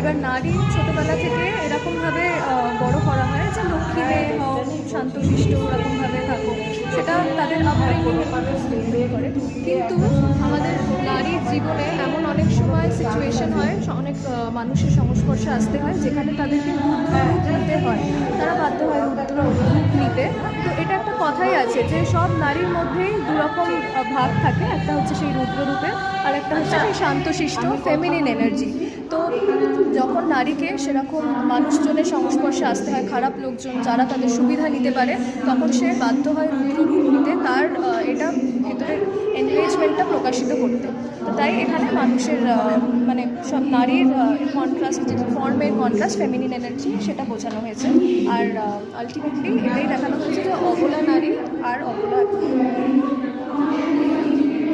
এবার নারী ছোটোবেলা থেকে এরকমভাবে বড় করা হয় যে লক্ষ্মী মেয়ে হও, শান্তশিষ্ট ওরকমভাবে থাকো, সেটা তাদের আপব্রিঙ্গিংয়ের মানুষ বিয়ে করে। কিন্তু আমাদের নারীর জীবনে এমন অনেক সময় সিচুয়েশন হয়, অনেক মানুষের সংস্পর্শে আসতে হয় যেখানে তাদেরকে রুদ্র রূপ নিতে হয়, তারা বাধ্য হয় রুদ্র রূপ নিতে। তো এটা একটা কথাই আছে যে সব নারীর মধ্যেই দুরকম ভাগ থাকে, একটা হচ্ছে সেই রুদ্ররূপে, আর একটা হচ্ছে সেই শান্তশিষ্ট ফেমিনিন এনার্জি। তো যখন নারীকে সেরকম মানুষজনের সংস্পর্শে আসতে হয়, খারাপ লোকজন যারা তাদের সুবিধা নিতে পারে, তখন সে বাধ্য হয় রুদ্ররূপ নিতে, তার এটা ভেতরের এনগেজমেন্টটা প্রকাশিত করতে। তো তাই এখানে মানুষের মানে সব নারীর কন্ট্রাস্ট, যে ফর্মের কন্ট্রাস্ট ফেমিনিন এনার্জি, সেটা বোঝানো হয়েছে। আর আলটিমেটলি এটাই দেখানো হয়েছে যে অবলা নারী আর